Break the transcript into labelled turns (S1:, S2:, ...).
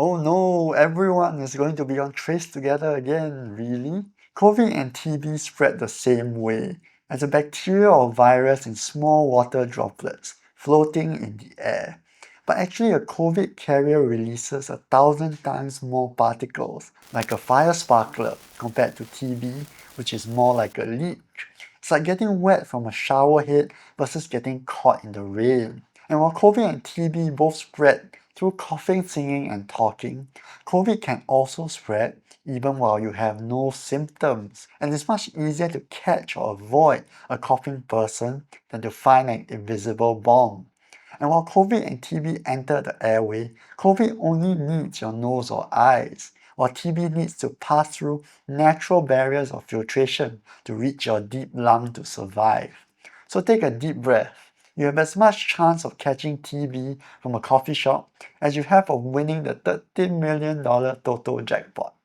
S1: Oh no, everyone is going to be on Trace Together again, really? COVID and TB spread the same way, as a bacteria or virus in small water droplets floating in the air. But actually a COVID carrier releases 1,000 times more particles, like a fire sparkler, compared to TB, which is more like a leak. It's like getting wet from a shower head versus getting caught in the rain. And while COVID and TB both spread through coughing, singing, and talking, COVID can also spread even while you have no symptoms. And it's much easier to catch or avoid a coughing person than to find an invisible bomb. And while COVID and TB enter the airway, COVID only needs your nose or eyes, while TB needs to pass through natural barriers of filtration to reach your deep lung to survive. So take a deep breath. You have as much chance of catching TB from a coffee shop as you have of winning the $13 million Toto jackpot.